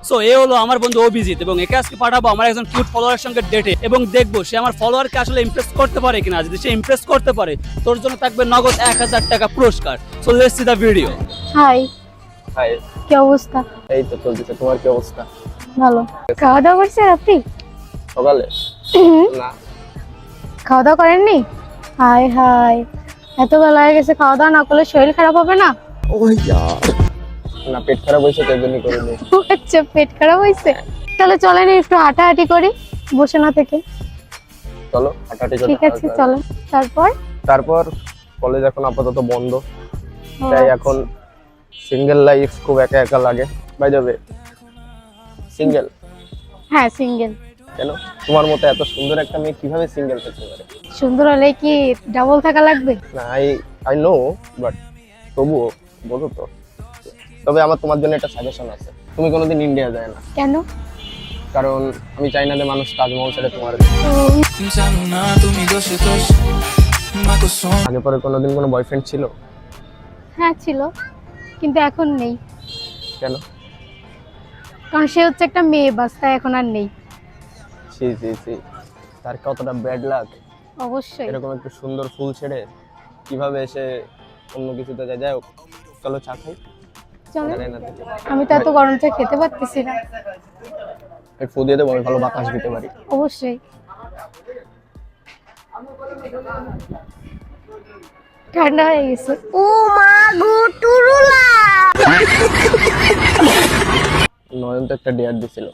So এ হলো আমার বন্ধু অভিজিৎ এবং একে আজকে পাঠাবো আমার একজন কিউট ফলোয়ারের সঙ্গে ডেটে এবং দেখবো সে আমার ফলোয়ারকে আসলে ইমপ্রেস করতে পারে কিনা। যদি সে ইমপ্রেস করতে পারে তোর জন্য থাকবে নগদ 1000 টাকা পুরস্কার। So let's see the video. Hi, hi, কি অবস্থা? এই তো চলতেছে। তোমার কি অবস্থা? ভালো। খাওয়া দাওয়া করছেন আপনি? সকালে না, খাওয়া দাওয়া করেননি? হাই হাই, এত বেলা হয়ে গেছে, খাওয়া দাওয়া না করলে শরীর খারাপ হবে না? না পেট খারাপ হয়েছে তাই জন্য করিনি। আচ্ছা, পেট খারাপ হয়েছে? তাহলে চলেন একটু হাঁটাহাঁটি করি বসে না থেকে। চলো হাঁটাহাঁটি করি। ঠিক আছে চলেন। তারপর কলেজ এখন আপাতত বন্ধ, ও, তাই এখন সিঙ্গেল লাইফ খুব একা একা লাগে। বাই যাবে সিঙ্গেল হ্যাঁ সিঙ্গেল। কেন? তোমার মতো এত সুন্দর একটা মেয়ে কিভাবে সিঙ্গেল থাকতে পারে? সুন্দর হলে কি ডাবল থাকা লাগবে? না, আই নো, বাট তবুও বলো তো। তবে আমার তোমার জন্য একটা সাজেশন আছে, তুমি কোনোদিন ইন্ডিয়া যায় না, কেন? কারণ আমি চাই না যে মানুষ তাজমহল ছেড়ে তোমার আগে পরে কোনোদিন কোনো বয়ফ্রেন্ড ছিল? হ্যাঁ ছিল, কিন্তু এখন নেই। কেন? কারণ সে হচ্ছে একটা মেয়ে, বাস্তা এখন আর নেই। জি জি জি, তার কতটা ব্যাড লাক। অবশ্যই। এরকম একটু সুন্দর ফুল ছেড়ে কিভাবে এসে অন্য কিছুতে যায়। যাই হোক, চলো চা খাই। চলেন। জানি না তো। আমি তো এত গরম চা খেতে পারতেছি না। আমি ফু দিয়ে দেবো, আমি ভালো বাতাস দিতে পারি। অবশ্যই। ঠান্ডা হয়ে গেছে। ও মা গো টুরুলা। নয়ন তো একটা ডেয়ার দিছিল,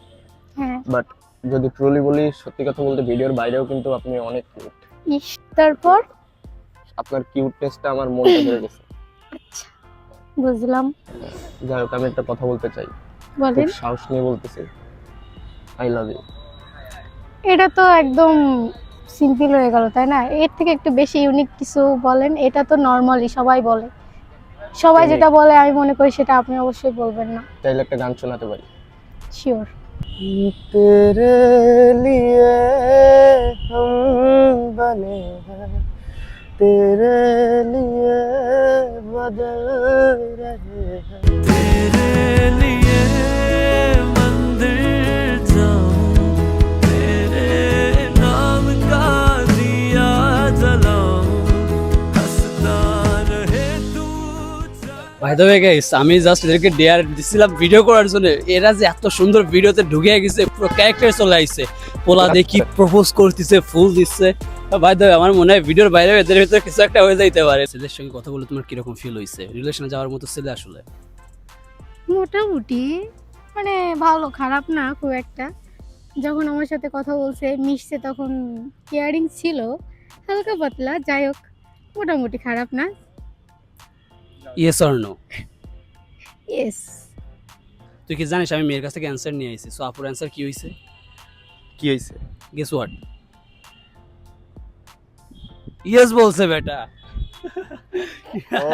হ্যাঁ। বাট যদি ট্রুলি বলি, সত্যি কথা বলতে ভিডিওর বাইরেও কিন্তু আপনি অনেক কিউট। ইস, তারপর? আপনার কিউটনেসটা আমার মনটা ধরে গেছে। আচ্ছা, বুঝলাম। যাই হোক, আমি একটা কথা বলতে চাই, বলেন। খুব সাহস নিয়ে বলতেছি, আই লাভ ইউ। এটা তো একদম সিম্পল হয়ে গেল, তাই না? এর থেকে একটু বেশি ইউনিক কিছু বলেন। এটা তো নর্মালি সবাই বলে, সবাই যেটা বলে আমি মনে করি সেটা আপনি অবশ্যই বলবেন না। চাইলে একটা গান শোনাতে পারি। শিওর। तेरे लिए हम बने हैं, तेरे लिए बदल रहे हैं, तेरे लिए मंदिर जाऊं, तेरे नाम का दिया जलाऊं, हंसता रहे तू। বাই দ্য ওয়ে গাইস, আমি জাস্ট এদেরকে ডেয়ার দিছিলাম ভিডিও করার জন্য, এরা যে এত সুন্দর ভিডিওতে ঢুকে গেছে, পুরো ক্যারেক্টার চলে আইছে। পোলা দেখি প্রপোজ করতেছে, ফুল দিচ্ছে। বাই দ্য ওয়ে, আমার মনে হয় ভিডিওর বাইরে এদের ভিতরে কিছু একটা হয়ে যাইতে পারে। ছেলের সঙ্গে কথা বলে তোমার কিরকম ফিল হইছে? রিলেশনে যাওয়ার মতো ছেলে আসলে? মোটামুটি, মানে ভালো, খারাপ না খুব একটা। যখন আমার সাথে কথা বলছে, মিশছে, তখন কেয়ারিং ছিল, হালকা পাতলা। যাই হোক, মোটামুটি খারাপ না। Yes or no? ইয়েস। তুই কি জানিস আমি মেয়ের কাছ থেকে অ্যান্সার নিয়ে আইছি? সো আপুর অ্যান্সার কি হইছে? কি হয়েছে? Guess what? ইয়েস বলছে বেটা। ও